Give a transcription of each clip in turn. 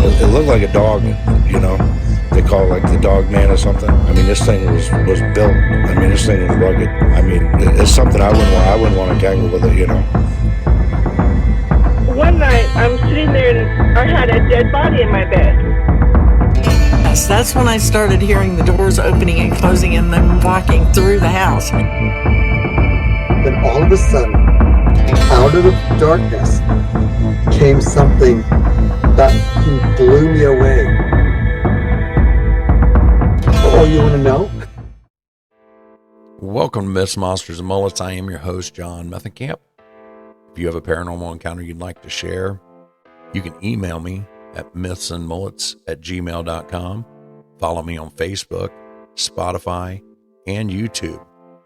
It looked like a dog, you know. They call it like the dog man or something. I mean, this thing was built. I mean, this thing was rugged. I mean, it's something I wouldn't want to tangle with it, you know. One night, I'm sitting there and I had a dead body in my bed. Yes, that's when I started hearing the doors opening and closing and then walking through the house. Then all of a sudden, out of the darkness, came something that blew me away. Oh, you want to know? Welcome to Myths, Monsters, and Mullets. I am your host, John Methenkamp. If you have a paranormal encounter you'd like to share, you can email me at mythsandmullets@gmail.com. Follow me on Facebook, Spotify, and YouTube,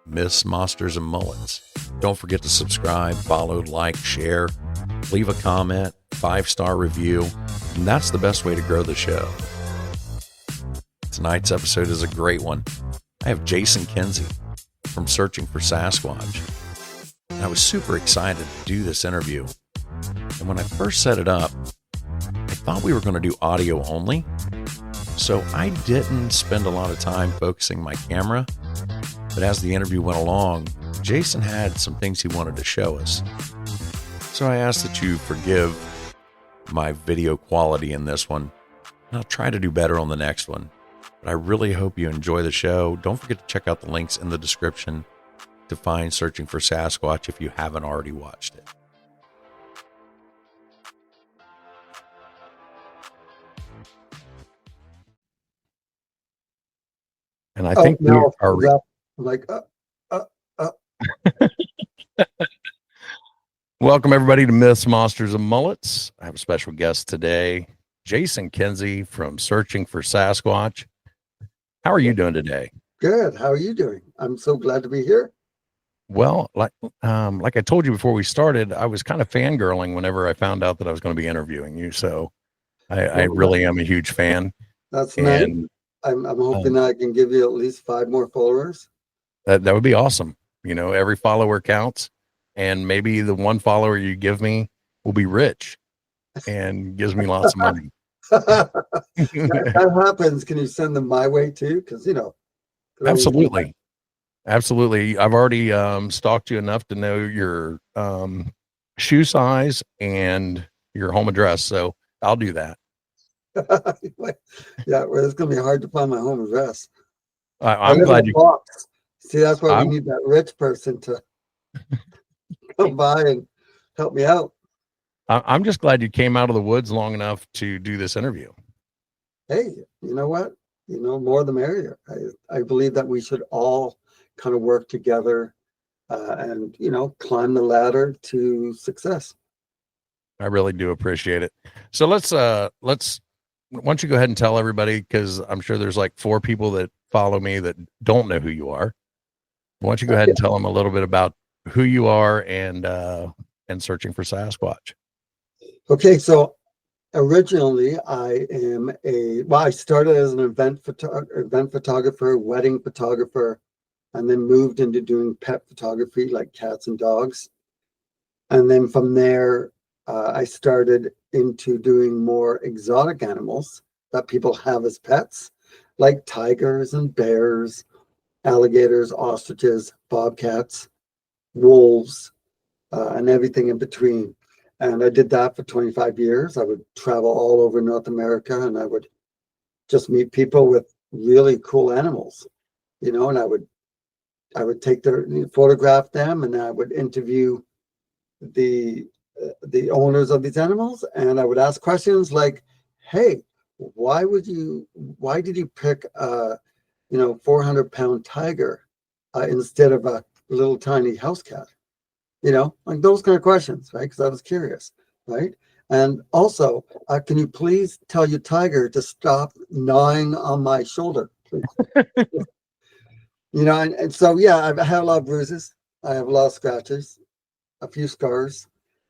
Myths, Monsters, and Mullets. Don't forget to subscribe, follow, like, share, leave a comment, 5-star review, and that's the best way to grow the show. Tonight's episode is a great one. I have Jason Kenzie from Searching for Sasquatch. And I was super excited to do this interview. And when I first set it up, I thought we were going to do audio only. So I didn't spend a lot of time focusing my camera. But as the interview went along, Jason had some things he wanted to show us. So I ask that you forgive my video quality in this one. And I'll try to do better on the next one. But I really hope you enjoy the show. Don't forget to check out the links in the description to find Searching for Sasquatch if you haven't already watched it. And I think we are like, Welcome everybody to Myths, Monsters, and Mullets. I have a special guest today, Jason Kenzie from Searching for Sasquatch. How are you doing today? Good. How are you doing? I'm so glad to be here. Well, like I told you before we started, I was kind of fangirling whenever I found out that I was going to be interviewing you. So I really am a huge fan. That's nice. I'm hoping I can give you at least 5 more followers. That would be awesome. You know, every follower counts, and maybe the one follower you give me will be rich and gives me lots of money. that happens. Can you send them my way too? Because absolutely. I've already stalked you enough to know your shoe size and your home address, so I'll do that. Yeah, well, it's gonna be hard to find my home address. I'm glad you. Box. See, that's why we need that rich person to come by and help me out. I'm just glad you came out of the woods long enough to do this interview. Hey, you know what? More the merrier. I believe that we should all kind of work together and, climb the ladder to success. I really do appreciate it. So let's why don't you go ahead and tell everybody, because I'm sure there's like 4 people that follow me that don't know who you are. Why don't you go ahead and tell them a little bit about who you are and Searching for Sasquatch. Okay, so originally I started as an event photographer, wedding photographer, and then moved into doing pet photography like cats and dogs. And then from there, I started into doing more exotic animals that people have as pets, like tigers and bears, alligators, ostriches, bobcats, wolves, and everything in between. And I did that for 25 years. I would travel all over North America, and I would just meet people with really cool animals, and I would photograph them, and I would interview the owners of these animals, and I would ask questions like, hey, why did you pick a 400-pound tiger instead of a little tiny house cat? Like those kind of questions, right? Because I was curious, right? And also, can you please tell your tiger to stop gnawing on my shoulder, please? And so, yeah, I've had a lot of bruises. I have a lot of scratches, a few scars.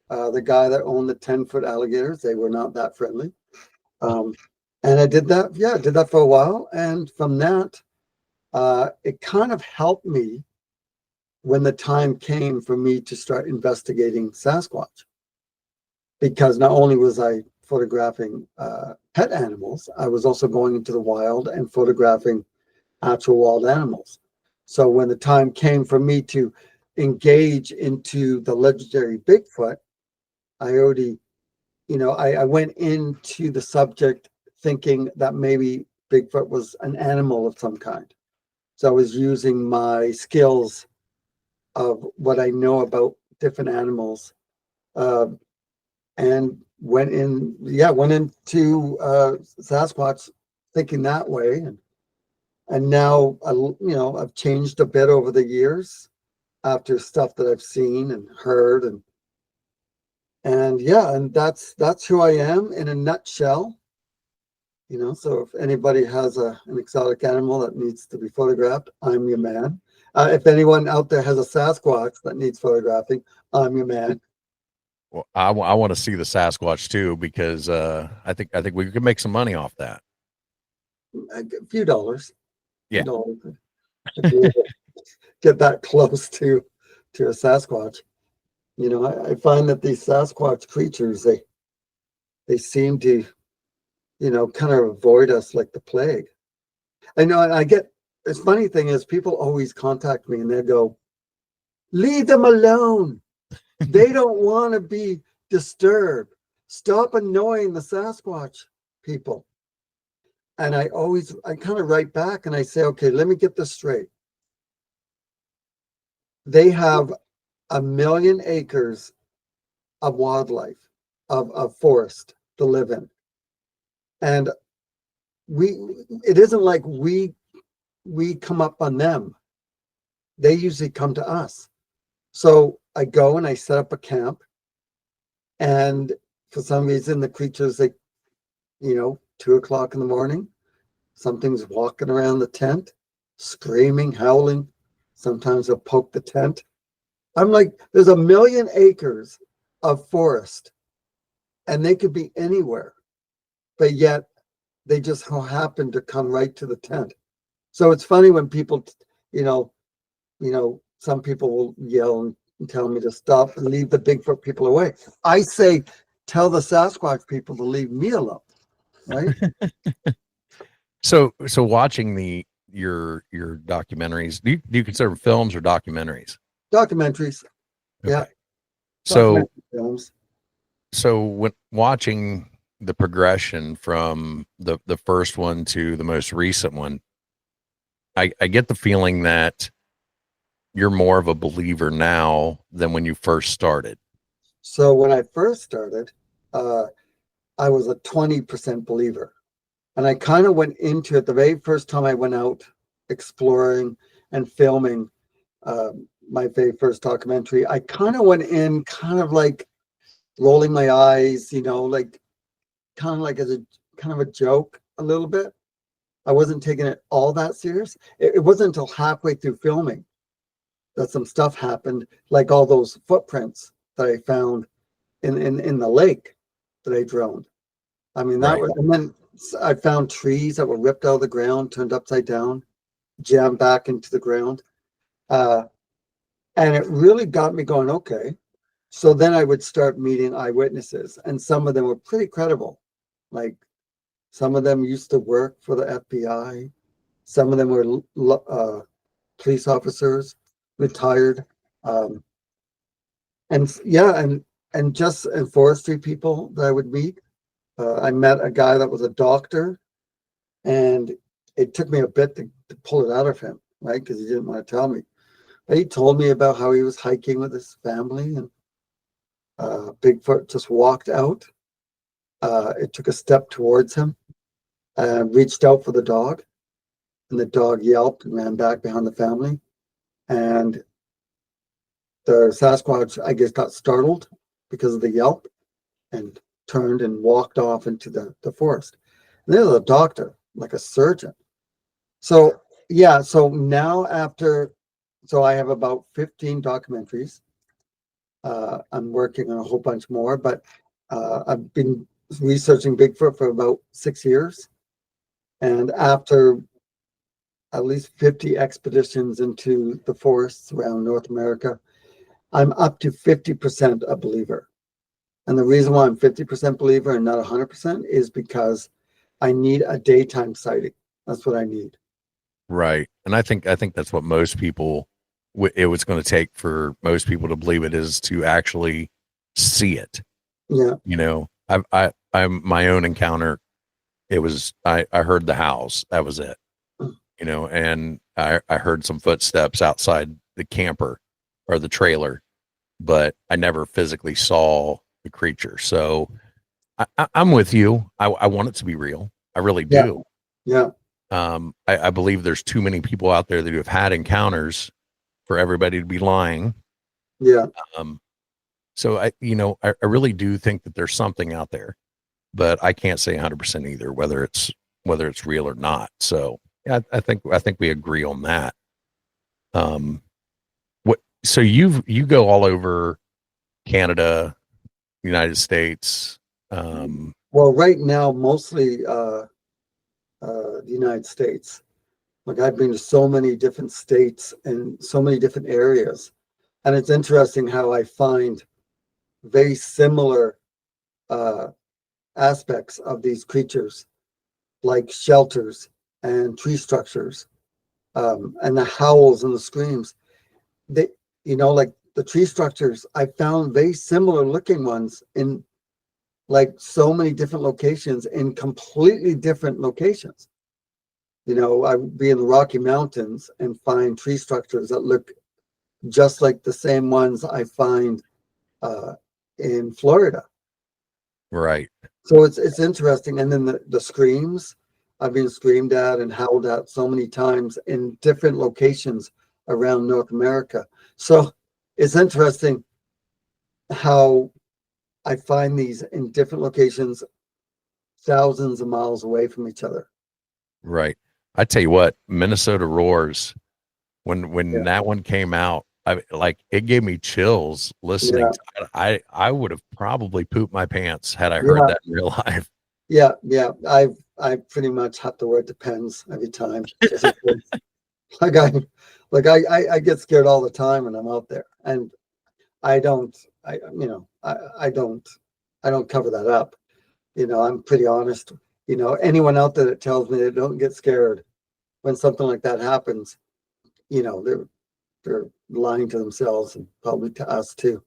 The guy that owned the 10-foot alligators, they were not that friendly. And I did that for a while. And from that, it kind of helped me when the time came for me to start investigating Sasquatch. Because not only was I photographing pet animals, I was also going into the wild and photographing actual wild animals. So when the time came for me to engage into the legendary Bigfoot, I already, I went into the subject thinking that maybe Bigfoot was an animal of some kind. So I was using my skills of what I know about different animals, and went into Sasquatch thinking that way, and now I've changed a bit over the years after stuff that I've seen and heard, and that's who I am in a nutshell. So if anybody has an exotic animal that needs to be photographed, I'm your man. If anyone out there has a Sasquatch that needs photographing, I'm your man. Well, I want to see the Sasquatch too, because I think we could make some money off that. A few dollars. Yeah. If you get that close to a Sasquatch. I find that these Sasquatch creatures, they seem to, kind of avoid us like the plague. I know, and I get, the funny thing is people always contact me and they go, leave them alone. They don't want to be disturbed. Stop annoying the Sasquatch people. And I kind of write back and I say, okay, let me get this straight. They have 1 million acres of wildlife, of forest to live in. And it isn't like we come up on them. They usually come to us. So I go and I set up a camp, and for some reason the creatures, 2:00 in the morning, something's walking around the tent, screaming, howling. Sometimes they'll poke the tent. I'm like, there's 1 million acres of forest, and they could be anywhere, but yet they just happen to come right to the tent. So it's funny when people, some people will yell and tell me to stop and leave the Bigfoot people away. I say, tell the Sasquatch people to leave me alone, right? So watching your documentaries, do you consider films or documentaries? Documentaries. Okay. Yeah. So films. So when watching the progression from the first one to the most recent one, I get the feeling that you're more of a believer now than when you first started. So when I first started, I was a 20% believer. And I kind of went into it the very first time I went out exploring and filming my very first documentary. I kind of went in kind of like rolling my eyes, like kind of like as a kind of a joke a little bit. I wasn't taking it all that serious. It wasn't until halfway through filming that some stuff happened, like all those footprints that I found in the lake that I droned. I mean, that was, and then I found trees that were ripped out of the ground, turned upside down, jammed back into the ground. And it really got me going, okay. So then I would start meeting eyewitnesses, and some of them were pretty credible. Like some of them used to work for the FBI. Some of them were police officers, retired. And forestry people that I would meet. I met a guy that was a doctor, and it took me a bit to pull it out of him, right? Because he didn't want to tell me. But he told me about how he was hiking with his family, and Bigfoot just walked out. It took a step towards him, reached out for the dog, and the dog yelped and ran back behind the family. And the Sasquatch, I guess, got startled because of the yelp and turned and walked off into the forest. And there's a doctor, like a surgeon. So, yeah, so now so I have about 15 documentaries. I'm working on a whole bunch more, but I've been researching Bigfoot for about 6 years. And after at least 50 expeditions into the forests around North America, I'm up to 50% a believer. And the reason why I'm 50% believer and not 100% is because I need a daytime sighting. That's what I need. Right. And I think that's what most people, it was going to take for most people to believe it is to actually see it. Yeah. You know, I'm my own encounter. It was, I heard the house. That was it, you know, and I heard some footsteps outside the camper or the trailer, but I never physically saw the creature. So I'm with you. I want it to be real. I really Yeah. do. Yeah. I believe there's too many people out there that have had encounters for everybody to be lying. Yeah. So I really do think that there's something out there, but I can't say 100% either, whether it's real or not. So yeah, I think we agree on that. So you go all over Canada, United States. Well, right now, mostly the United States. Like I've been to so many different states and so many different areas. And it's interesting how I find very similar aspects of these creatures, like shelters and tree structures, and the howls and the screams. They, like the tree structures, I found very similar looking ones in like so many different locations in completely different locations. I'd be in the Rocky Mountains and find tree structures that look just like the same ones I find in Florida. Right. So it's interesting. And then the screams, I've been screamed at and howled at so many times in different locations around North America. So it's interesting how I find these in different locations, thousands of miles away from each other. Right. I tell you what, Minnesota Roars, when Yeah. that one came out, it gave me chills listening Yeah. to it. I would have probably pooped my pants had I Yeah. heard that in real life. Yeah. I pretty much have to wear Depends every time. Like I get scared all the time when I'm out there, and I don't cover that up. I'm pretty honest. Anyone out there that tells me they don't get scared when something like that happens, they're lying to themselves and probably to us too.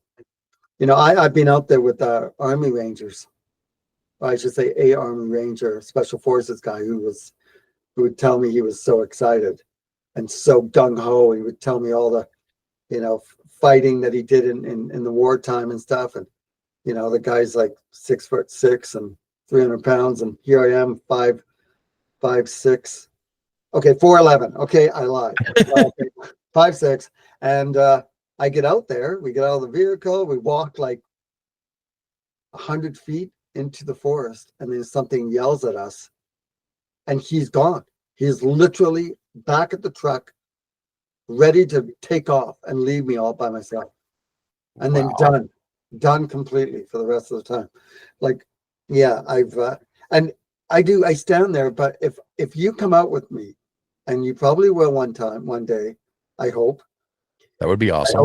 I've been out there with Army Rangers. I should say a Army Ranger, Special Forces guy who would tell me he was so excited and so gung ho. He would tell me all the, fighting that he did in the wartime and stuff. And, the guy's like 6'6" and 300 pounds. And here I am, 5'6". Okay, 4'11". Okay, I lied. 5'6". And I get out there, we get out of the vehicle, we walk like 100 feet into the forest, and then something yells at us, and he's gone. He's literally back at the truck, ready to take off and leave me all by myself. And then done completely for the rest of the time. Like, yeah, and I stand there, but if you come out with me, and you probably will one day, I hope. That would be awesome.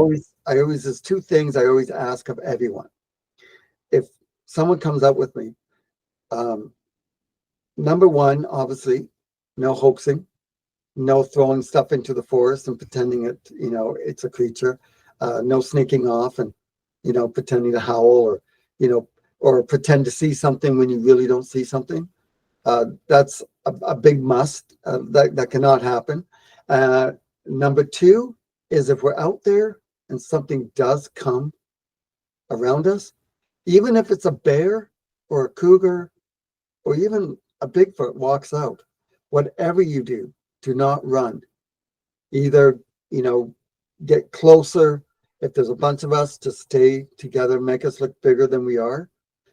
I always, there's two things I always ask of everyone. If someone comes up with me, number one, obviously, no hoaxing, no throwing stuff into the forest and pretending it's a creature, no sneaking off and, pretending to howl or pretend to see something when you really don't see something. That's a big must. That cannot happen. Number two is if we're out there and something does come around us, even if it's a bear or a cougar or even a Bigfoot walks out, whatever you do not run. Either, get closer. If there's a bunch of us, to stay together, make us look bigger than we are.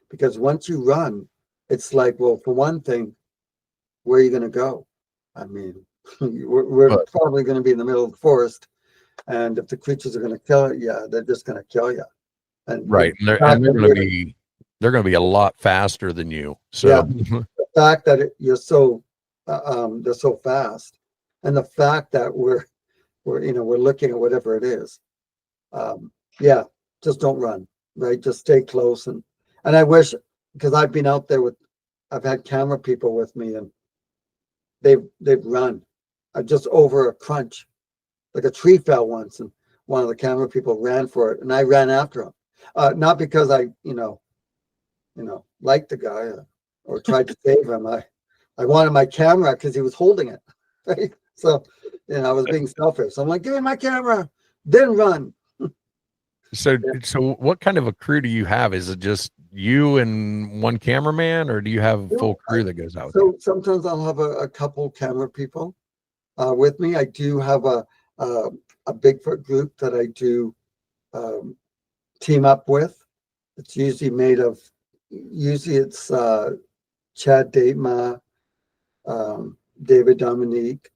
Because once you run, it's like, well, for one thing, where are you going to go? I mean, we're probably going to be in the middle of the forest. And if the creatures are going to kill you, they're just going to kill you. And right. And they're going to be a lot faster than you. So yeah, the fact that they're so fast, and the fact that we're looking at whatever it is, just don't run, right? Just stay close and And I wish, because I've been out there I've had camera people with me, and they've run just over a crunch. Like a tree fell once, and one of the camera people ran for it, and I ran after him. Not because I, liked the guy or tried to save him. I wanted my camera because he was holding it. Right? So, I was being selfish. So I'm like, give me my camera, then run. So what kind of a crew do you have? Is it just you and one cameraman, or do you have a full crew that goes out? So sometimes I'll have a couple camera people with me. I do have a Bigfoot group that I do team up with. It's usually it's Chad Datema, David Dominique,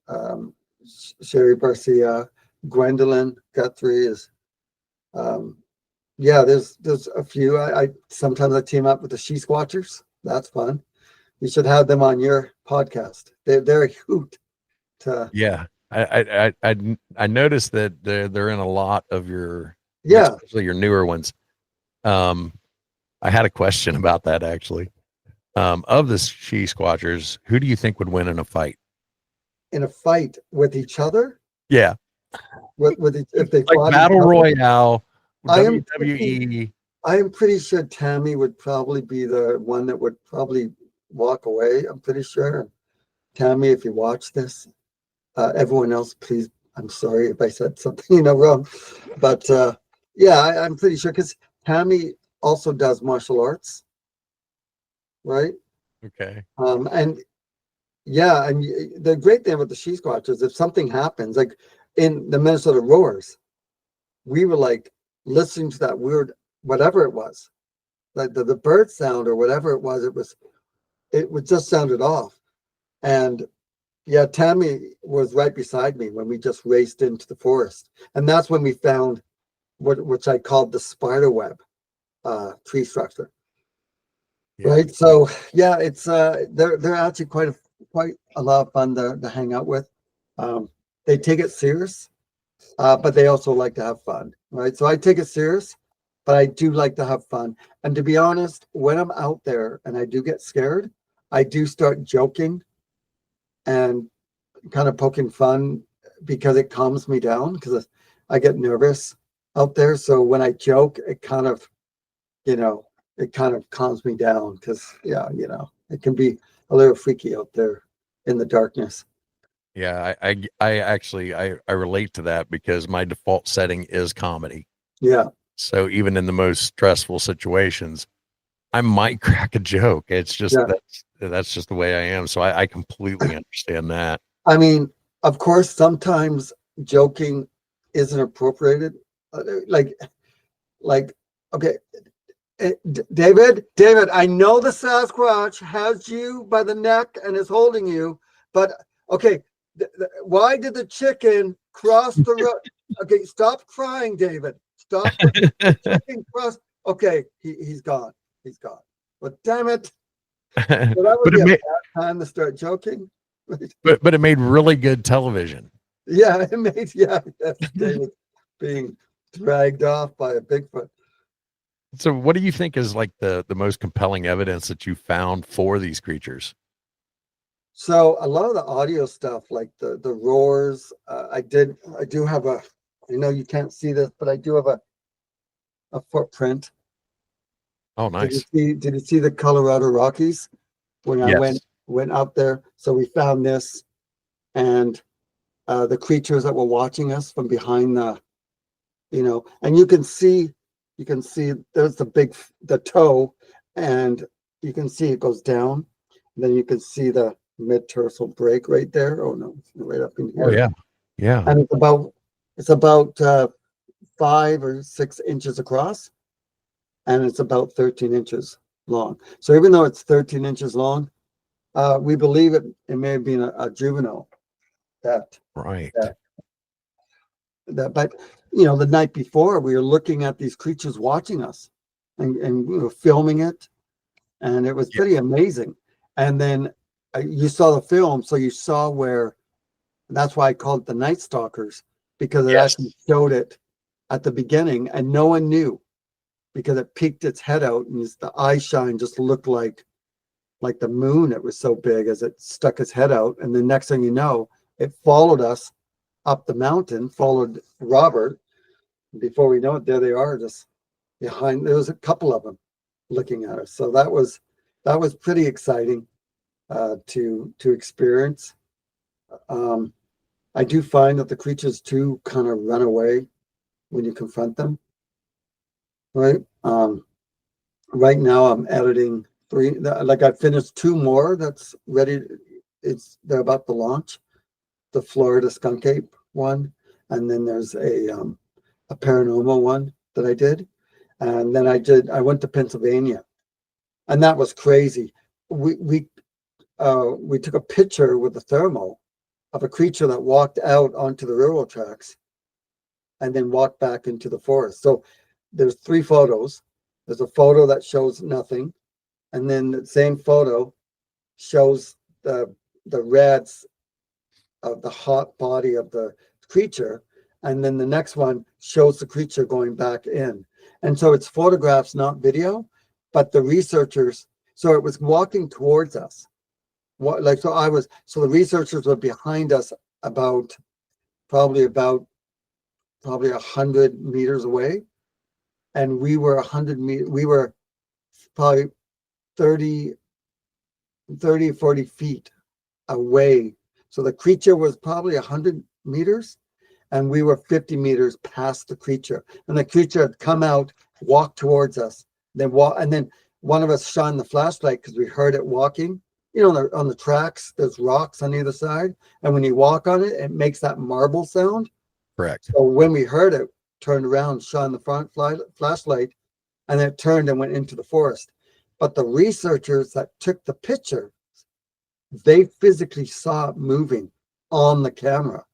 Sherry Garcia, Gwendolyn Guthrie is. There's a few. I sometimes I team up with the Sasquatchers. That's fun. You should have them on your podcast. They're a hoot. Yeah, I noticed that they're in a lot of your, especially your newer ones. I had a question about that actually. Of the Sasquatchers, who do you think would win in a fight? In a fight with each other? Yeah. If they like battle royale, WWE. I am pretty sure Tammy would probably be the one that would probably walk away. I'm pretty sure. Tammy, if you watch this, everyone else, please. I'm sorry if I said something wrong, but I'm pretty sure because Tammy also does martial arts, right? Okay. And the great thing about the Sasquatch is if something happens, like in the Minnesota Roars, we were like listening to that weird whatever it was, like the bird sound or whatever it was just sounded off. And Tammy was right beside me when we just raced into the forest, and that's when we found which I called the spider web tree structure. Yeah. Right. So it's they're actually quite a lot of fun to hang out with. They take it serious, but they also like to have fun. Right. So I take it serious, but I do like to have fun. And to be honest, when I'm out there and I do get scared, I do start joking and kind of poking fun because it calms me down because I get nervous out there. So when I joke, it kind of calms me down because it can be a little freaky out there in the darkness. Yeah, I actually relate to that because my default setting is comedy. Yeah. So even in the most stressful situations, I might crack a joke. It's just that's just the way I am. So I completely understand that. I mean, of course, sometimes joking isn't appropriated. Like, okay, David, I know the Sasquatch has you by the neck and is holding you, but okay, why did the chicken cross the road? Okay, stop crying, David. Stop. The chicken cross. Okay, he's gone. He's gone. But damn it. So that would be a bad time to start joking. But it made really good television. Yeah, it made David being dragged off by a Bigfoot. So what do you think is like the most compelling evidence that you found for these creatures? So a lot of the audio stuff, like the roars, I do have I know you can't see this, but I do have a footprint. Oh, nice. Did you see the Colorado Rockies when I went out there? So we found this, and the creatures that were watching us from behind and you can see there's the toe, and you can see it goes down. And then you can see the mid-tarsal break right there. Oh no, it's right up in here. Oh yeah, yeah. And it's about 5 or 6 inches across, and it's about 13 inches long. So even though it's 13 inches long, we believe it may have been a juvenile. But the night before, we were looking at these creatures watching us, and we were filming it, and it was pretty amazing. And then you saw the film, so you saw where. That's why I called it the Night Stalkers, because it actually showed it at the beginning, and no one knew. because it peeked its head out, and the eye shine just looked like the moon. It was so big as it stuck its head out. And the next thing you know, it followed us up the mountain, followed Robert. Before we know it, there they are, just behind. There was a couple of them looking at us. So that was pretty exciting to experience. I do find that the creatures too kind of run away when you confront them. Right. Right now I'm editing 3. Like I finished 2 more that's ready. They're about to launch. The Florida skunk ape one, and then there's a paranormal one that I did, and then I went to Pennsylvania, and that was crazy. We took a picture with the thermal of a creature that walked out onto the railroad tracks and then walked back into the forest. So there's 3 photos. There's a photo that shows nothing, and then the same photo shows the reds of the hot body of the creature, and then the next one shows the creature going back in. And so it's photographs, not video, but the researchers, so it was walking towards us. So the researchers were behind us about probably 100 meters away, and we were 100 meters, we were probably 30, 40 feet away. So the creature was probably 100 meters, and we were 50 meters past the creature. And the creature had come out, walked towards us, and then one of us shined the flashlight because we heard it walking. You know, on the tracks, there's rocks on either side, and when you walk on it, it makes that marble sound. Correct. So when we heard it, turned around, shone the front flashlight, and it turned and went into the forest. But the researchers that took the picture, they physically saw it moving on the camera.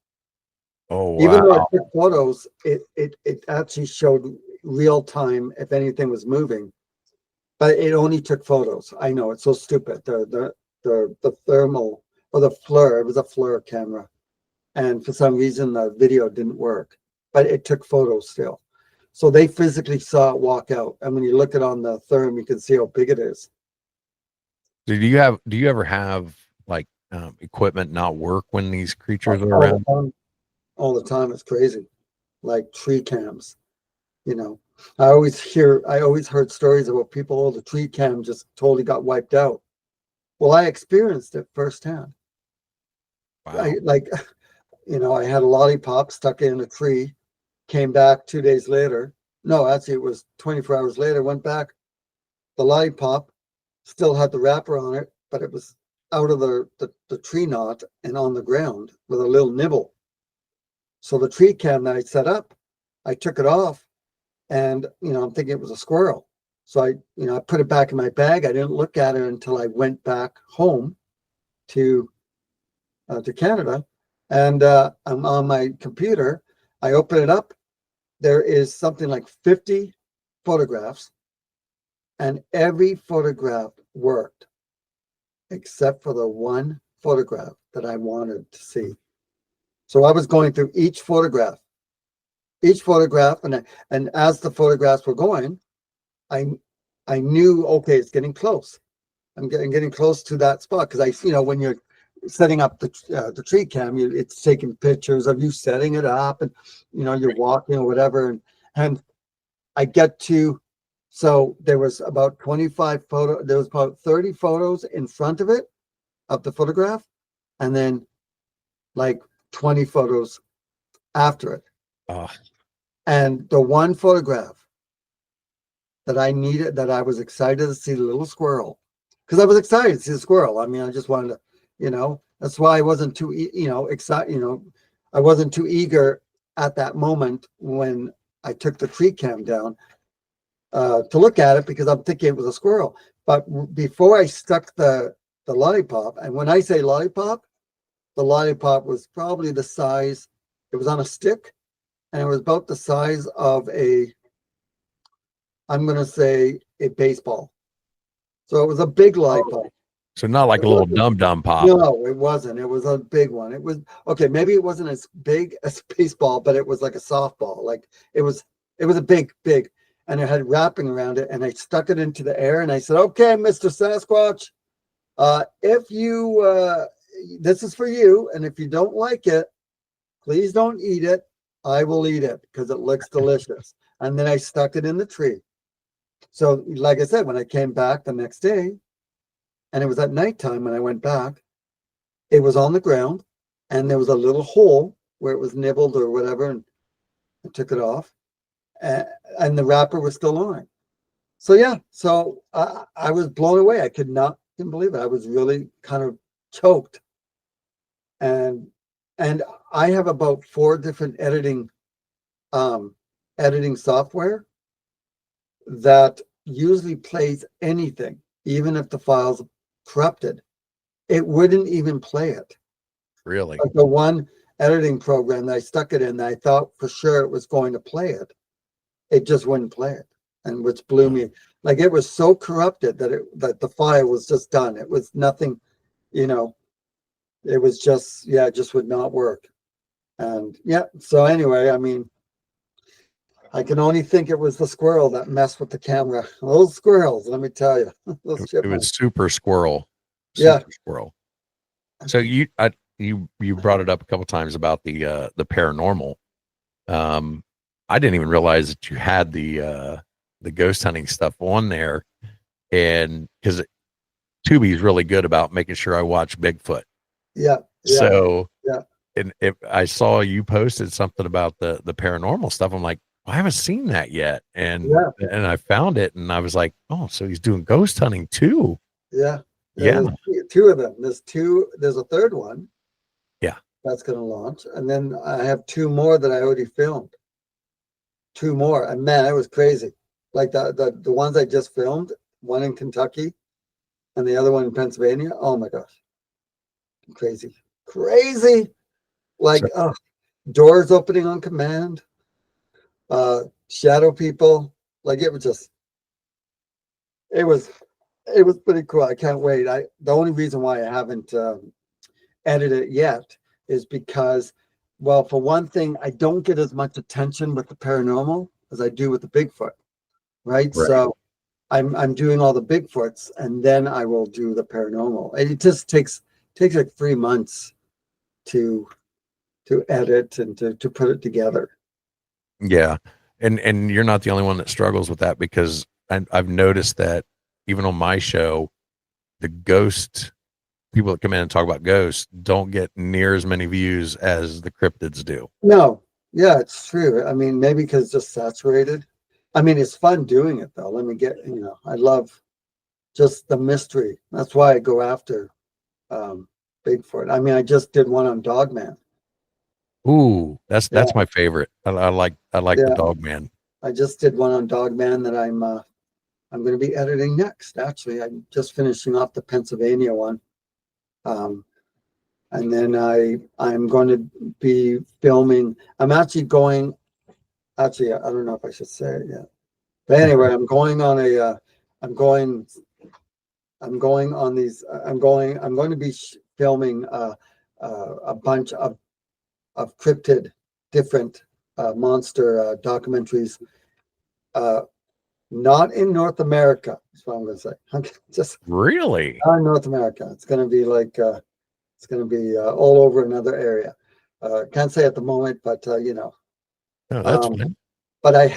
Oh, wow. Even though I took photos, it actually showed real time if anything was moving, but it only took photos. I know, it's so stupid. The thermal or the FLIR, it was a FLIR camera, and for some reason the video didn't work, but it took photos still. So they physically saw it walk out, and when you look at it on the therm, you can see how big it is. Do you ever have like equipment not work when these creatures are around? All the time. It's crazy. Like tree cams, you know. I always heard stories about people, the tree cam just totally got wiped out. Well, I experienced it firsthand. Wow. I had a lollipop stuck in a tree, came back 2 days later. No, actually it was 24 hours later, went back. The lollipop still had the wrapper on it, but it was out of the tree knot and on the ground with a little nibble. So the tree cam that I set up, I took it off, and I'm thinking it was a squirrel. So I put it back in my bag. I didn't look at it until I went back home to Canada, and I'm on my computer. I open it up. There is something like 50 photographs, and every photograph worked except for the one photograph that I wanted to see. So I was going through each photograph, and as the photographs were going, I knew, okay, it's getting close. I'm getting close to that spot, because when you're setting up the tree cam, it's taking pictures of you setting it up, and you're walking or whatever, and I get to. So there was about 25 photos. There was about 30 photos in front of it, of the photograph, and then like 20 photos after it. Oh. And the one photograph that I needed, that I was excited to see the little squirrel, because I was excited to see the squirrel. I mean, I just wanted to, that's why I wasn't too, excited. I wasn't too eager at that moment when I took the tree cam down to look at it, because I'm thinking it was a squirrel. But before I stuck the lollipop, and when I say lollipop, the lollipop was probably the size, it was on a stick, and it was about the size of I'm going to say a baseball. So it was a big lollipop. So not like a little dum-dum pop. No, it wasn't. It was a big one. It was, okay, maybe it wasn't as big as a baseball, but it was like a softball. Like it was a big, and it had wrapping around it, and I stuck it into the air, and I said, "Okay, Mr. Sasquatch, if you this is for you, and if you don't like it, please don't eat it. I will eat it because it looks delicious." And then I stuck it in the tree. So, like I said, when I came back the next day, and it was at nighttime when I went back, it was on the ground, and there was a little hole where it was nibbled or whatever, and I took it off, and the wrapper was still on it. So yeah, so I was blown away. I could not even believe it. I was really kind of choked, and I have about 4 different editing software that usually plays anything, even if the file's corrupted. It wouldn't even play it. Really? Like the one editing program that I stuck it in, that I thought for sure it was going to play it, it just wouldn't play it, and which blew me. Like it was so corrupted that the file was just done. It was nothing, you know. It was just, yeah, it just would not work. And yeah, so anyway, I mean, I can only think it was the squirrel that messed with the camera. Those squirrels, let me tell you. It was super squirrel. Yeah. Super squirrel. So you brought it up a couple times about the paranormal. I didn't even realize that you had the ghost hunting stuff on there, and because Tubi is really good about making sure I watch Bigfoot. Yeah. So yeah. And if I saw you posted something about the paranormal stuff, I'm like, I haven't seen that yet. And I found it, and I was like, oh, so he's doing ghost hunting too. Yeah. Yeah. There's 2 of them. There's a third one. Yeah. That's going to launch. And then I have 2 more that I already filmed. 2 more. And man, it was crazy. Like the ones I just filmed, one in Kentucky and the other one in Pennsylvania. Oh my gosh. Crazy. Like doors opening on command, shadow people. Like it was pretty cool. I can't wait. The only reason why I haven't edited it yet is because, well, for one thing, I don't get as much attention with the paranormal as I do with the Bigfoot, right? So I'm doing all the Bigfoots, and then I will do the paranormal. And it just takes like 3 months to edit and to put it together. Yeah. And you're not the only one that struggles with that, because I've noticed that even on my show, the ghost people that come in and talk about ghosts don't get near as many views as the cryptids do. No. Yeah, it's true. I mean, maybe because it's just saturated. I mean, it's fun doing it though. I love just the mystery. That's why I go after Bigfoot. I mean, I just did one on Dogman. Ooh, that's my favorite. I like the Dogman. I just did one on Dogman that I'm going to be editing next. Actually, I'm just finishing off the Pennsylvania one, and then I'm going to be filming. I'm actually going. Actually, I don't know if I should say it yet. But anyway, I'm going on to be filming a bunch of cryptid different monster documentaries, not in North America. That's what I'm going to say. Just really not in North America. It's going to be all over another area. Can't say at the moment, but Oh, that's fine. But I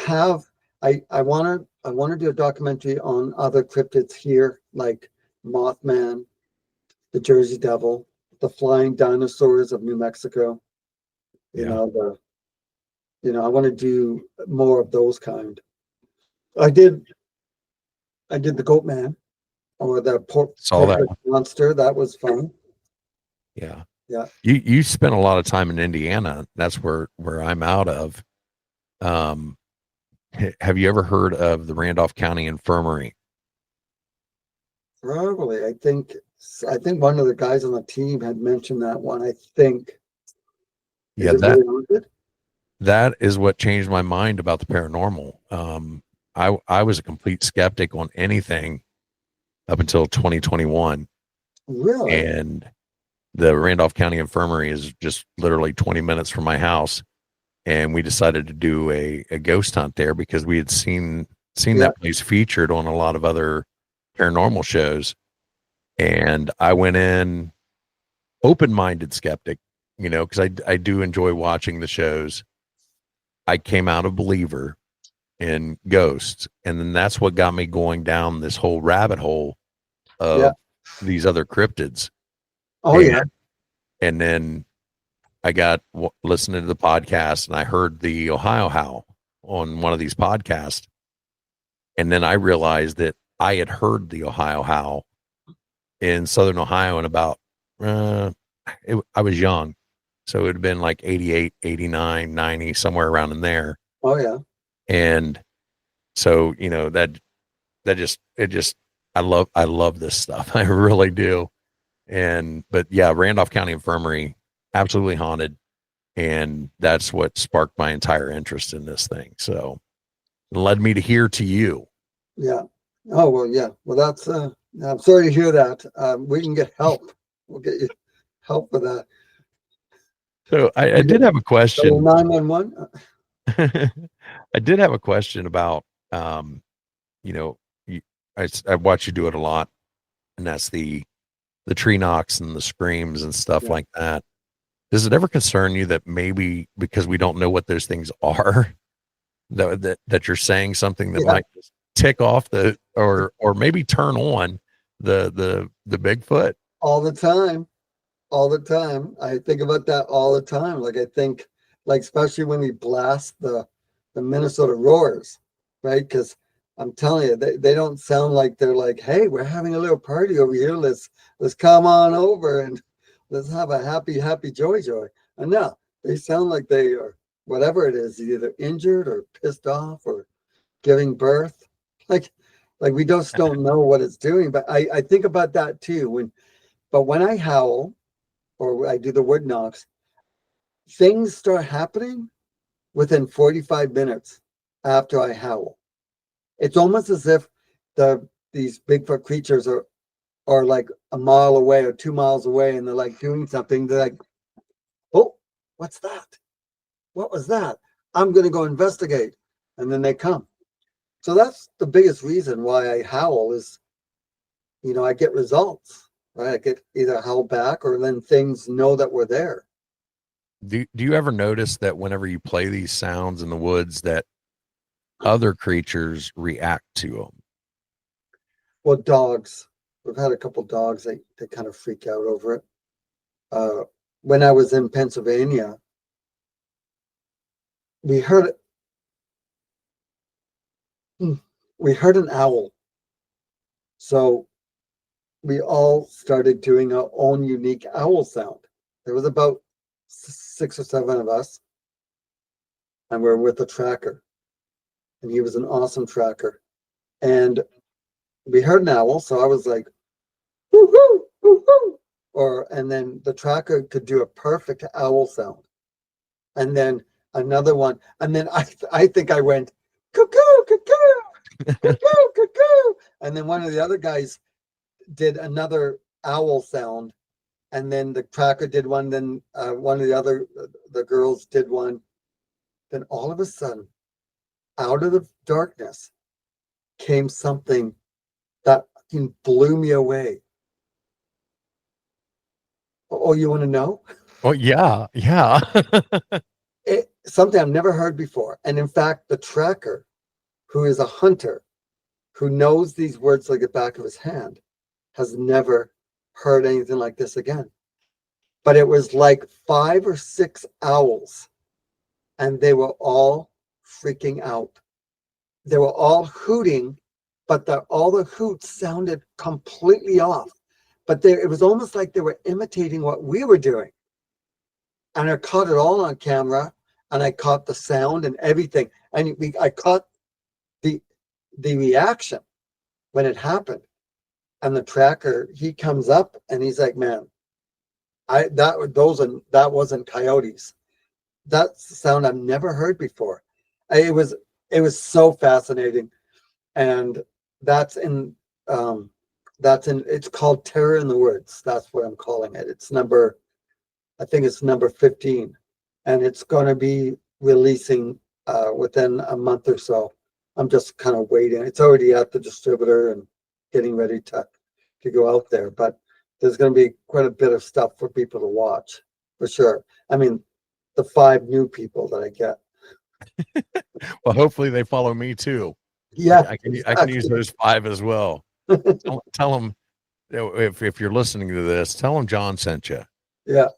want to do a documentary on other cryptids here, like Mothman, the Jersey Devil, the flying dinosaurs of New Mexico. I want to do more of those kind. I did the Goat Man, or the Saw that monster. That was fun. Yeah. Yeah. You spent a lot of time in Indiana. That's where I'm out of. Have you ever heard of the Randolph County Infirmary? Probably. I think one of the guys on the team had mentioned that one. I think. Yeah, that is what changed my mind about the paranormal. I was a complete skeptic on anything up until 2021. Really? And the Randolph County Infirmary is just literally 20 minutes from my house. And we decided to do a ghost hunt there because we had seen seen Yeah. that place featured on a lot of other paranormal shows. And I went in open-minded skeptic, because I do enjoy watching the shows. I came out a believer in ghosts, and then that's what got me going down this whole rabbit hole Yeah. of these other cryptids. Oh, and, yeah. and then I got listening to the podcast, and I heard the Ohio Howl on one of these podcasts, and then I realized that I had heard the Ohio Howl in Southern Ohio in about I was young, so it would have been like 88, 89, 90, somewhere around in there. Oh, yeah. And so, I love this stuff. I really do. But yeah, Randolph County Infirmary, absolutely haunted. And that's what sparked my entire interest in this thing. So it led me to hear to you. Yeah. Oh, well, yeah. Well, that's, I'm sorry to hear that. We can get help. We'll get you help with that. So I did have a question. 911. I did have a question about, I watch you do it a lot, and that's the tree knocks and the screams and stuff Yeah. like that. Does it ever concern you that maybe because we don't know what those things are, that you're saying something that might just tick off or maybe turn on the Bigfoot? All the time. All the time. I think about that all the time. Like, I think, like, especially when we blast the Minnesota roars, right? Because I'm telling you, they don't sound like they're like, hey, we're having a little party over here. Let's come on over and let's have a happy joy. And no, they sound like they are, whatever it is, either injured or pissed off or giving birth. Like we just don't know what it's doing. But I think about that too. But when I howl or I do the wood knocks, things start happening within 45 minutes after I howl. It's almost as if these Bigfoot creatures are like a mile away or 2 miles away, and they're like doing something. They're like, oh, what's that? What was that? I'm going to go investigate. And then they come. So that's the biggest reason why I howl is, I get results, right? I get either howl back or then things know that we're there. Do you ever notice that whenever you play these sounds in the woods that other creatures react to them? Well, dogs. We've had a couple dogs. They kind of freak out over it. When I was in Pennsylvania, we heard an owl. So we all started doing our own unique owl sound. There was about 6 or 7 of us, and we're with a tracker. And he was an awesome tracker. And we heard an owl, so I was like, woo-hoo, woo-hoo. And then the tracker could do a perfect owl sound. And then another one, and then I think I went, cuckoo, cuckoo, cuckoo, cuckoo. And then one of the other guys did another owl sound, and then the tracker did one, then one of the girls did one. Then all of a sudden, out of the darkness came something that blew me away. Oh, you want to know? Oh, yeah. Something I've never heard before. And in fact, the tracker, who is a hunter, who knows these words like the back of his hand, has never heard anything like this again. But it was like 5 or 6 owls, and they were all freaking out. They were all hooting, but all the hoots sounded completely off. But it was almost like they were imitating what we were doing. And I caught it all on camera, and I caught the sound and everything. And I caught the reaction when it happened. And the tracker, he comes up and he's like, man, that wasn't coyotes. That's the sound I've never heard before. It was so fascinating. And it's called Terror in the Woods. That's what I'm calling it. I think it's number 15, and it's going to be releasing within a month or so I'm just kind of waiting. It's already at the distributor and getting ready to go out there. But there's going to be quite a bit of stuff for people to watch, for sure. I mean, the 5 new people that I get. Well, hopefully they follow me too. Yeah, I can exactly. use those 5 as well. Tell them, if you're listening to this, tell them John sent you. Yeah,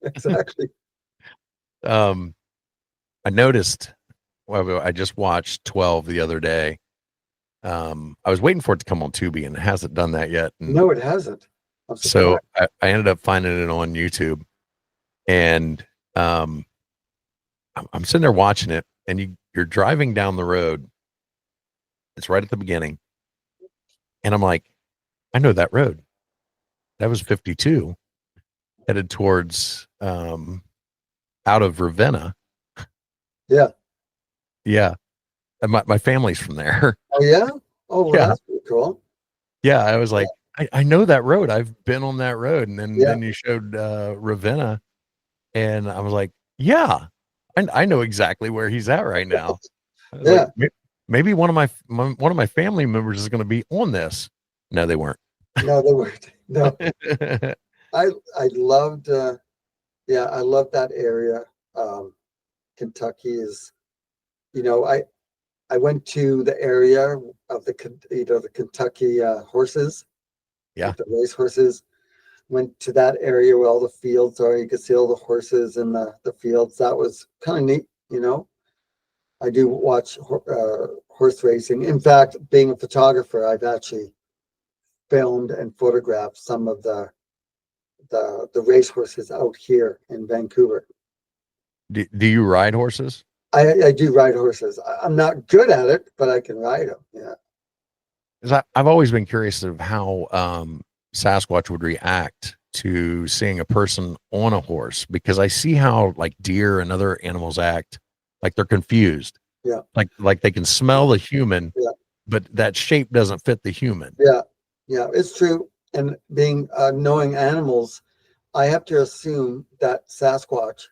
exactly. I noticed. Well, I just watched 12 the other day. I was waiting for it to come on Tubi, and it hasn't done that yet. And No, it hasn't. so I ended up finding it on YouTube, and I'm sitting there watching it, and you're driving down the road. It's right at the beginning, and I'm like, I know that road. That was 52, headed towards out of Ravenna. Yeah. Yeah. And my family's from there. Oh, yeah? Oh, well, Yeah. that's pretty cool. Yeah. I was like, I know that road. I've been on that road. And Yeah. then you showed Ravenna. And I was like, yeah, I know exactly where he's at right now. Yeah. Like, maybe one of my family members is going to be on this. No, they weren't. No, they weren't. No. I loved I loved that area. Kentucky is, I went to the area of the Kentucky horses. Yeah. The race horses. Went to that area where all the fields are. You could see all the horses in the fields. That was kind of neat, I do watch horse racing. In fact, being a photographer, I've actually filmed and photographed some of the race horses out here in Vancouver. Do you ride horses? I do ride horses. I'm not good at it, but I can ride them. Yeah. 'Cause I've always been curious of how Sasquatch would react to seeing a person on a horse, because I see how like deer and other animals act, like they're confused. Yeah. Like they can smell the human, Yeah. but that shape doesn't fit the human. Yeah. Yeah, it's true. And being knowing animals, I have to assume that Sasquatch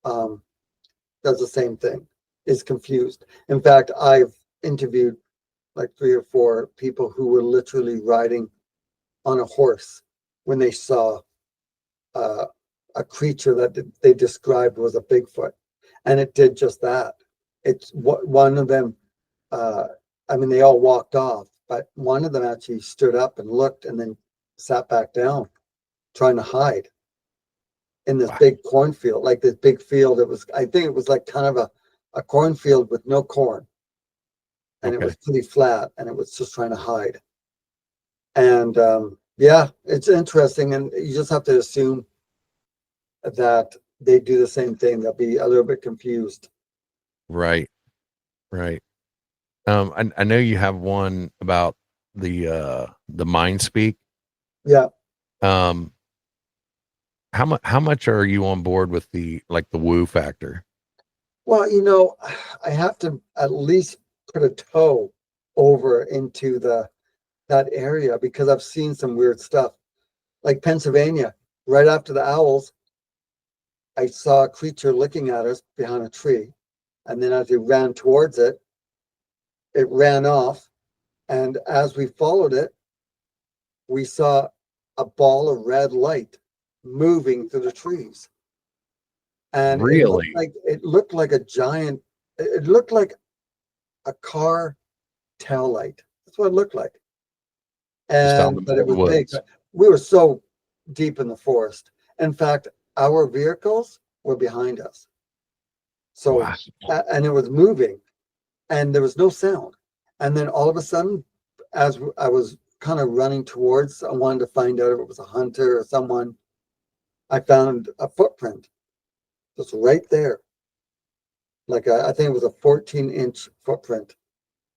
does the same thing, is confused. In fact, I've interviewed like 3 or 4 people who were literally riding on a horse when they saw a creature that they described was a Bigfoot, and it did just that. It's one of them. They all walked off, but one of them actually stood up and looked, and then sat back down, trying to hide in this big cornfield, like this big field. I think it was like kind of a cornfield with no corn, and It was pretty flat, and it was just trying to hide. And it's interesting, and you just have to assume that they do the same thing. They'll be a little bit confused. Right. I know you have one about the mind speak. Yeah. How much are you on board with the woo factor? Well, I have to at least put a toe over into that area, because I've seen some weird stuff. Like Pennsylvania, right after the owls, I saw a creature looking at us behind a tree. And then as we ran towards it, it ran off. And as we followed it, we saw a ball of red light moving through the trees. And really, it looked like a giant, it looked like a car tail light. That's what it looked like. But it was big. We were so deep in the forest. In fact, our vehicles were behind us. So, and it was moving, and there was no sound. And then all of a sudden, as I was kind of running towards, I wanted to find out if it was a hunter or someone, I found a footprint just right there. Like I think it was a 14-inch footprint,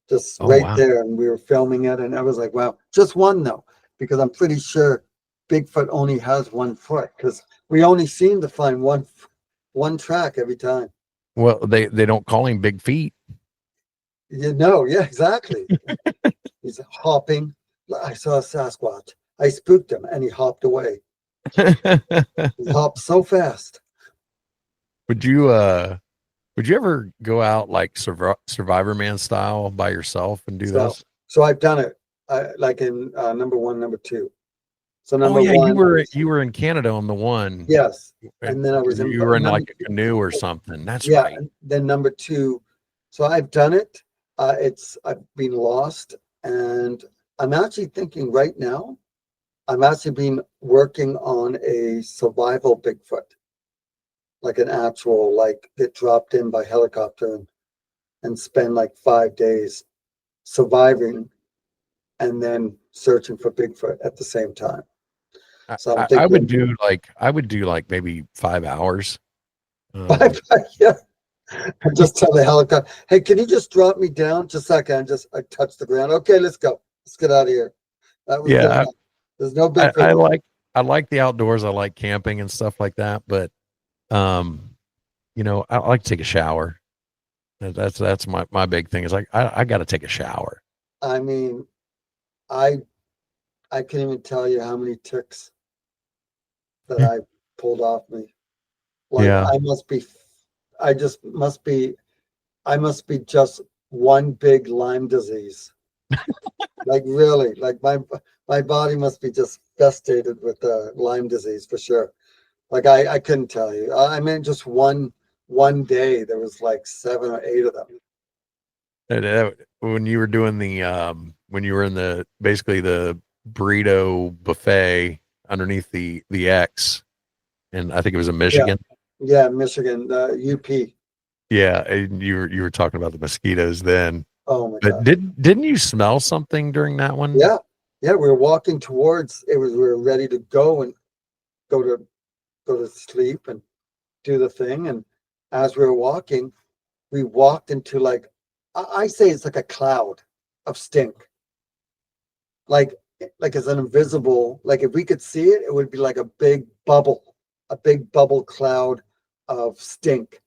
just there. And we were filming it, and I was like, wow, just one though, because I'm pretty sure Bigfoot only has 1 foot, because we only seem to find one track every time. Well, they don't call him Big Feet. Yeah, exactly. He's hopping. I saw a Sasquatch. I spooked him, and he hopped away. He hopped so fast. Would you Would you ever go out like Survivor Man style by yourself and do So, this? so I've done it, like in number one, number two. So Oh number yeah, one, I was, you were in Canada on the one, yes, and and then I was in you were in number like a two, canoe or something. That's yeah, right. and then number two. So I've done it. I've been lost, and I'm actually thinking right now. I'm actually been working on a survival Bigfoot, like an actual, like get dropped in by helicopter and spend like 5 days surviving and then searching for Bigfoot at the same time. So I'm thinking I would do like maybe 5 hours. five, Um, yeah. And just tell the helicopter, hey, can you just drop me down? Just a second. I touched the ground. Okay, let's go. Let's get out of here. That was good yeah, enough. There's no I, Bigfoot I there. like I like the outdoors. I like camping and stuff like that. But um, I like to take a shower. That's my big thing is like I got to take a shower. I mean, I I can't even tell you how many ticks that I pulled off me. Like Yeah, I just I must be just one big Lyme disease. Like really, like my body must be just festated with Lyme disease for sure. Like I couldn't tell you. I mean, just one day there was like 7 or 8 of them. when you were doing the when you were in the basically the burrito buffet underneath the X, and I think it was in Yeah, Michigan. yeah, Michigan, UP. Yeah, and you were talking about the mosquitoes then. Oh my But God. didn't you smell something during that one? Yeah, yeah. We were walking towards. It was we were ready to go and go to go to sleep and do the thing. And as we were walking, we walked into like I say it's like a cloud of stink. Like like it's an invisible, like if we could see it, it would be like a big bubble cloud of stink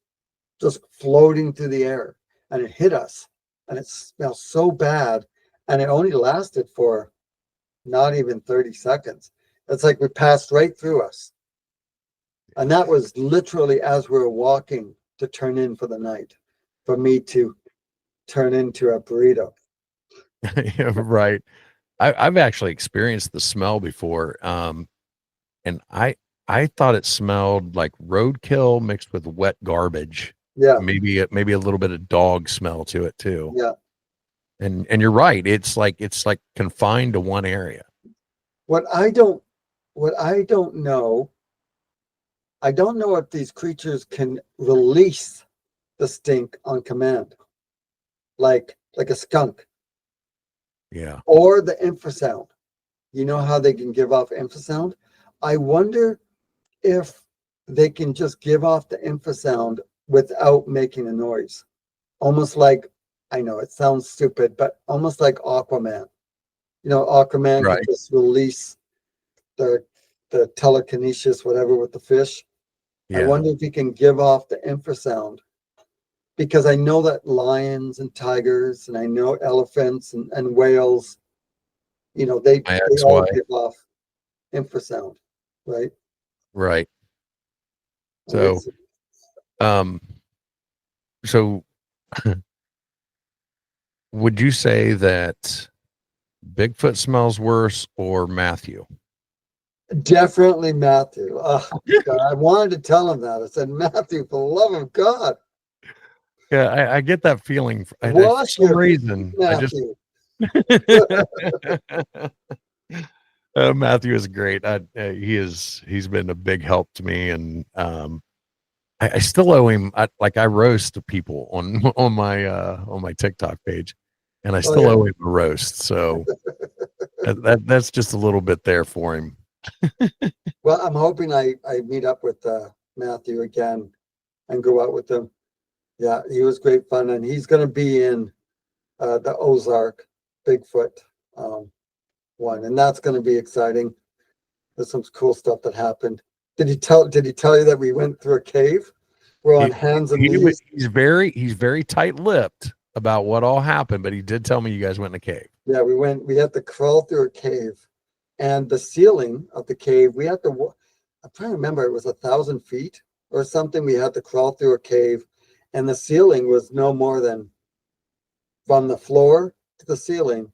just floating through the air. And it hit us. And it smelled so bad. And it only lasted for not even 30 seconds. It's like we passed right through us. And that was literally as we were walking to turn in for the night, for me to turn into a burrito. Yeah, right. I've actually experienced the smell before, and I thought it smelled like roadkill mixed with wet garbage. Yeah, Maybe a little bit of dog smell to it too. yeah. And you're right. It's like confined to one area. What I don't, what I don't know if these creatures can release the stink on command, like a skunk, Yeah. or the infrasound. You know how they can give off infrasound? I wonder if they can just give off the infrasound without making a noise. Almost like, I know it sounds stupid, but almost like Aquaman. You know, Aquaman could Right. just release the the telekinesis, whatever, with the fish. I Yeah. wonder if he can give off the infrasound because I know that lions and tigers and I know elephants and whales, you know, My they all ex-wife. give off infrasound, right? Right. And So, it's um, so would you say that Bigfoot smells worse or Matthew? definitely Matthew. God, I wanted to tell him that. I said, Matthew, for the love of God, Yeah, I get that feeling. For wash some your feet, reason, I just Matthew. Matthew is great. He's been a big help to me, and I still owe him. I roast people on my TikTok page, and I Oh still yeah. owe him a roast. So that's just a little bit there for him. Well, I'm hoping I meet up with Matthew again and go out with him. Yeah, he was great fun, and he's going to be in the Ozark Bigfoot um, one, and that's going to be exciting. There's some cool stuff that happened. Did he tell you that we went through a cave? We're on He, hands and he knees. he's very tight lipped about what all happened, but he did tell me you guys went in a cave. Yeah, we had to crawl through a cave, and the ceiling of the cave, we had to, I'm trying to remember, it was 1,000 feet or something. We had to crawl through a cave, and the ceiling was no more than from the floor to the ceiling.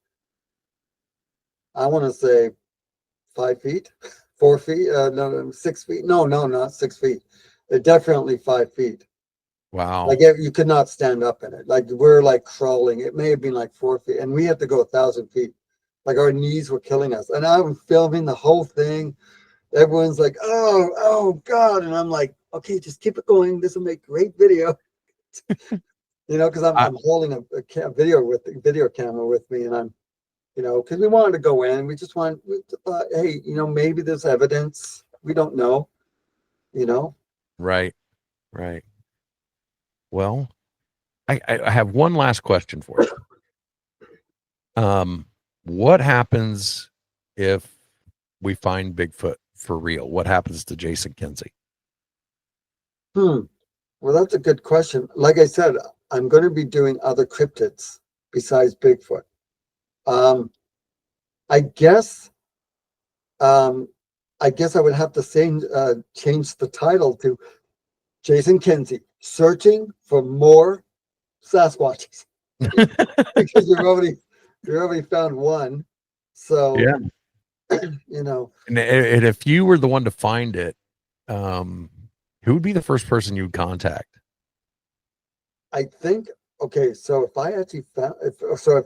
I want to say 5 feet, 4 feet, no, 6 feet. No, not 6 feet. They're definitely 5 feet. Wow. Like you could not stand up in it. Like we're like crawling. It may have been like 4 feet, and we had to go 1,000 feet. Like our knees were killing us. And I'm filming the whole thing. Everyone's like, oh God. And I'm like, okay, just keep it going. This will make great video. Because I'm holding a video camera with me, and I'm, because we wanted to go in. We thought, hey, maybe there's evidence. We don't know, Right. Well, I have one last question for you. What happens if we find Bigfoot for real? What happens to Jason Kenzie? Well, that's a good question. Like I said, I'm going to be doing other cryptids besides Bigfoot. I guess I would have to change the title to Jason Kenzie, searching for more Sasquatches. Because you've already found one. So yeah. And if you were the one to find it, who would be the first person you would contact? I think, okay, so if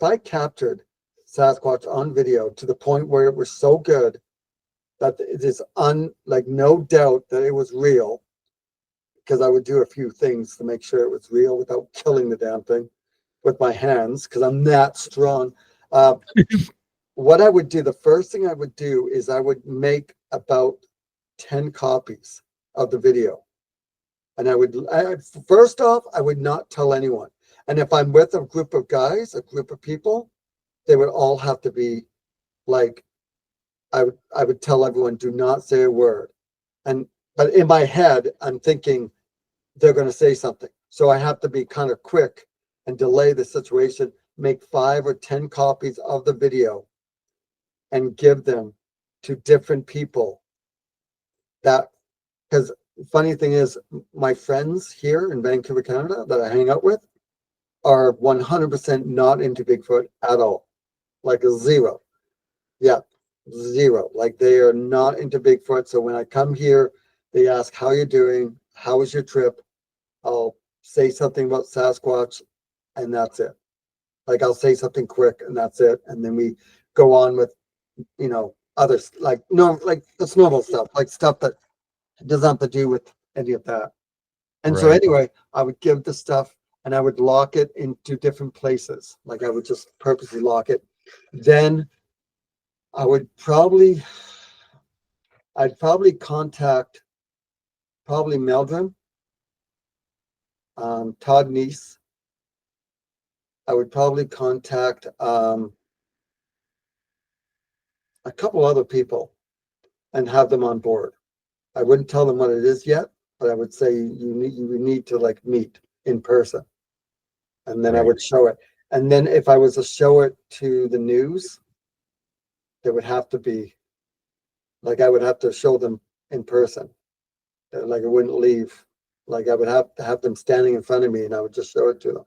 I captured Sasquatch on video to the point where it was so good that it is no doubt that it was real, because I would do a few things to make sure it was real without killing the damn thing with my hands, because I'm that strong. What I would do, the first thing I would do is I would make about 10 copies of the video. And first off, I would not tell anyone. And if I'm with a group of guys, a group of people, they would all have to be like, I would tell everyone, do not say a word. But in my head, I'm thinking they're going to say something. So I have to be kind of quick and delay the situation, make 5 or 10 copies of the video and give them to different people. Because funny thing is, my friends here in Vancouver, Canada, that I hang out with are 100% not into Bigfoot at all. Like a zero. Yeah, zero. Like they are not into Bigfoot. So when I come here, they ask, how you doing? How was your trip? I'll say something about Sasquatch, and that's it. Like I'll say something quick, and that's it. And then we go on with, others, that's normal stuff, like stuff that doesn't have to do with any of that. And so anyway, I would give the stuff and I would lock it into different places. Like I would just purposely lock it. Then I'd probably contact Meldrum, Todd Neese. I would probably contact a couple other people and have them on board. I wouldn't tell them what it is yet, but I would say you need to meet in person. And then I would show it. And then if I was to show it to the news, there would have to be, I would have to show them in person. Like I wouldn't leave. Like I would have to have them standing in front of me and I would just show it to them.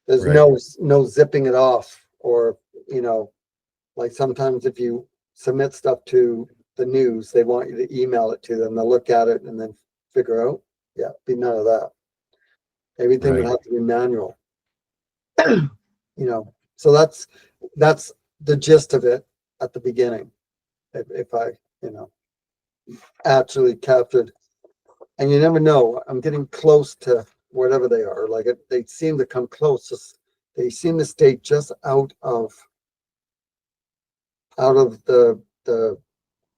There's no zipping it off, or, like sometimes if you submit stuff to the news, they want you to email it to them. They'll look at it and then figure out. Yeah, be none of that. Everything would have to be manual. So that's the gist of it at the beginning. If I, actually captured, and you never know, I'm getting close to whatever they are. Like they seem to come close. They seem to stay just out of the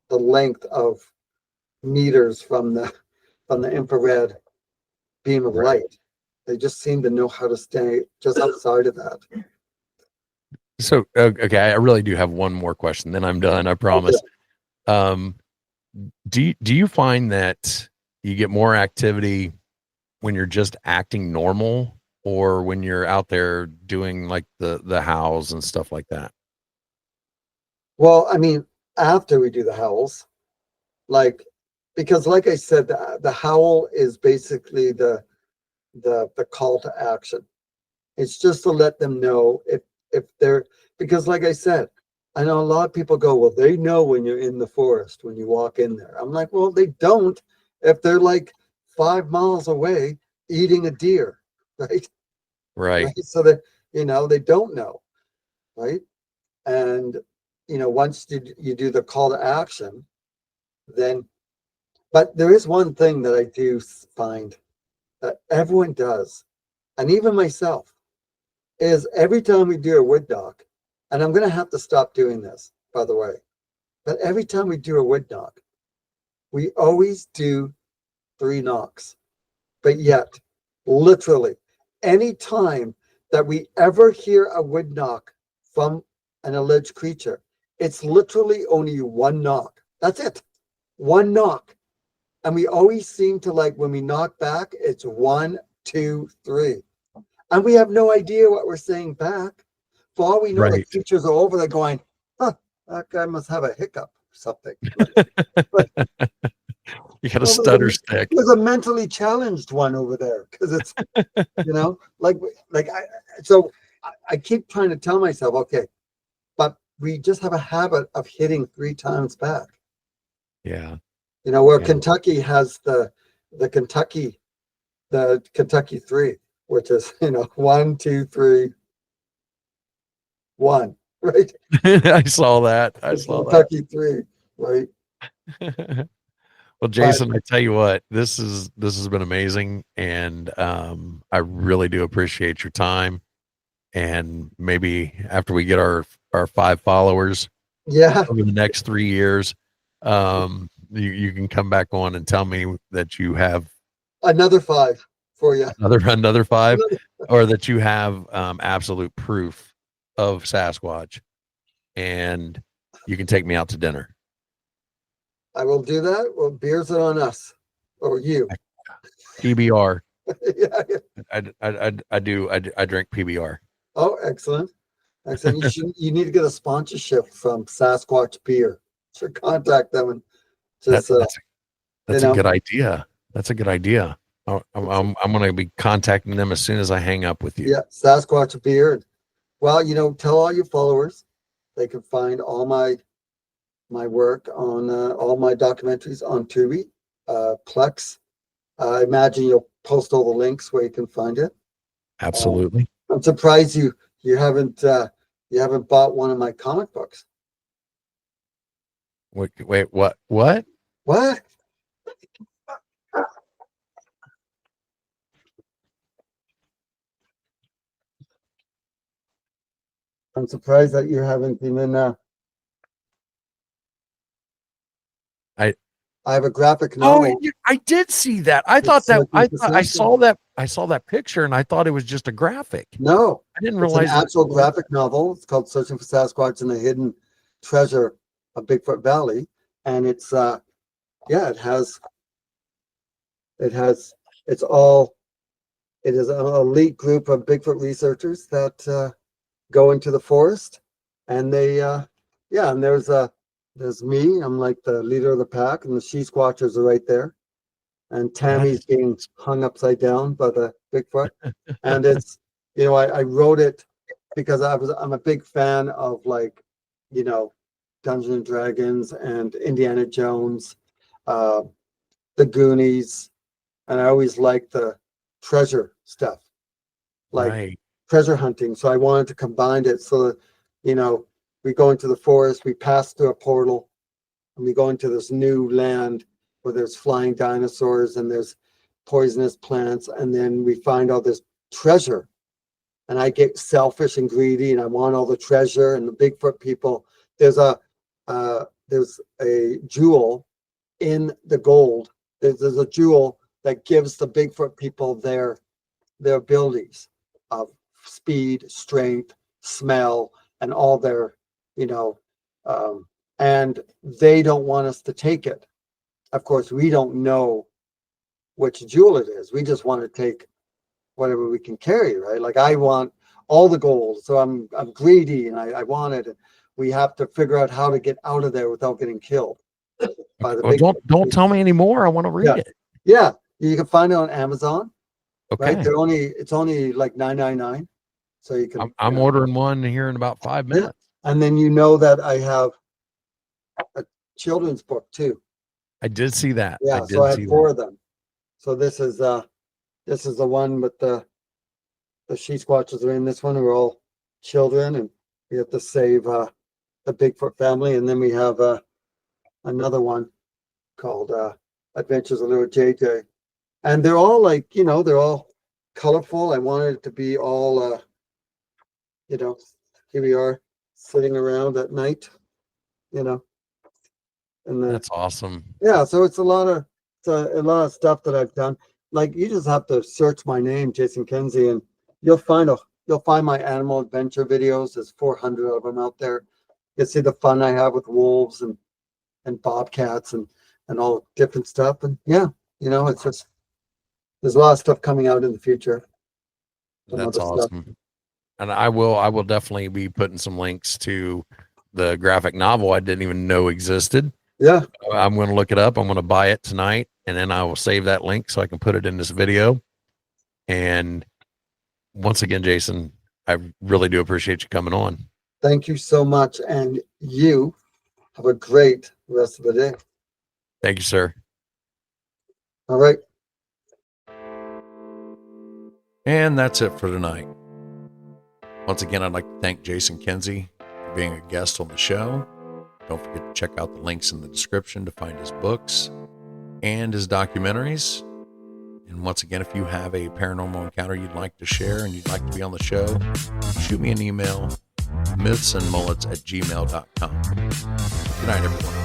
length of meters from the infrared beam of light. They just seem to know how to stay just outside of that. So, okay, I really do have one more question, then I'm done, I promise. Okay. Do you find that you get more activity when you're just acting normal, or when you're out there doing like the howls and stuff like that? Well, I mean, after we do the howls, because like I said, the howl is basically the the call to action. It's just to let them know if they're, because like I said, I know a lot of people go, well, they know when you're in the forest, when you walk in there. I'm like, well, they don't if they're like 5 miles away eating a deer, right? Right. So that, they don't know, right? And, once you do the call to action, then, but there is one thing that I do find that everyone does, and even myself, is every time we do a wood knock, and I'm going to have to stop doing this, by the way, but every time we do a wood knock, we always do 3 knocks. But yet, literally, any time that we ever hear a wood knock from an alleged creature, it's literally only 1 knock. That's it. 1 knock. And we always seem to, like, when we knock back, it's 1, 2, 3. And we have no idea what we're saying back. For all we know, the Right. creatures are over there going, huh, that guy must have a hiccup or something. You got a stutter stick. There's a mentally challenged one over there because it's, so I keep trying to tell myself, okay, but we just have a habit of hitting 3 times back. Yeah. Where Kentucky has the Kentucky 3, which is, 1, 2, 3, 1, right? I saw that. I saw Kentucky 3, right? Well, Jason, I tell you what, this has been amazing, and I really do appreciate your time. And maybe after we get our 5 followers, over the next 3 years, you can come back on and tell me that you have another 5 for you, another 5, or that you have absolute proof of Sasquatch, and you can take me out to dinner. I will do that. Well, beers are on us or you. PBR. Yeah. I drink PBR. Oh, excellent. You need to get a sponsorship from Sasquatch Beer. So contact them and just that's a good idea. That's a good idea. I'm going to be contacting them as soon as I hang up with you. Yeah, Sasquatch Beer. Well, tell all your followers they can find all my work on all my documentaries on Tubi, Plex. I imagine you'll post all the links where you can find it. Absolutely. I'm surprised you haven't bought one of my comic books. Wait, what? What? I'm surprised that you haven't even. I have a graphic novel. Oh, I did see that. I saw that picture, and I thought it was just a graphic. No, I didn't realize it's an actual graphic novel. It's called "Searching for Sasquatch and the Hidden Treasure of Bigfoot Valley," and it's it is an elite group of Bigfoot researchers that go into the forest, and they and there's me. I'm like the leader of the pack, and the she-squatchers are right there. And Tammy's being hung upside down by the Bigfoot. And it's, I wrote it because I'm a big fan of, like, Dungeons and Dragons and Indiana Jones, the Goonies, and I always liked the treasure stuff, like treasure hunting. So I wanted to combine it so that, we go into the forest, we pass through a portal, and we go into this new land where there's flying dinosaurs and there's poisonous plants, and then we find all this treasure. And I get selfish and greedy, and I want all the treasure. And the Bigfoot people, there's a jewel in the gold. There's a jewel that gives the Bigfoot people their abilities of speed, strength, smell, and all their and they don't want us to take it. Of course, we don't know which jewel it is. We just want to take whatever we can carry, right? Like, I want all the gold, so I'm greedy, and I want it. And we have to figure out how to get out of there without getting killed by the don't tell me anymore. I want to read it. Yeah, you can find it on Amazon. Okay. Right? It's only like $9.99. So you can. I'm ordering one here in about 5 minutes. And then you know that I have a children's book too. I did see that. Yeah, so I had 4 of them. So this is the one with the Sasquatches are in this one. We're all children, and we have to save the Bigfoot family. And then we have another one called Adventures of Little JJ. And they're all like, they're all colorful. I wanted it to be all, here we are sitting around at night, and That's awesome. Yeah, so it's a lot of stuff that I've done. Like, you just have to search my name, Jason Kenzie, and you'll find my animal adventure videos. There's 400 of them out there. You'll see the fun I have with wolves and bobcats and all different stuff. And yeah, it's just, there's a lot of stuff coming out in the future. That's awesome. And I will definitely be putting some links to the graphic novel I didn't even know existed. Yeah. I'm going to look it up. I'm going to buy it tonight, and then I will save that link so I can put it in this video. And once again, Jason, I really do appreciate you coming on. Thank you so much. And you have a great rest of the day. Thank you, sir. All right. And that's it for tonight. Once again, I'd like to thank Jason Kenzie for being a guest on the show. Don't forget to check out the links in the description to find his books and his documentaries. And once again, if you have a paranormal encounter you'd like to share and you'd like to be on the show, shoot me an email, mythsandmullets@gmail.com. Good night, everyone.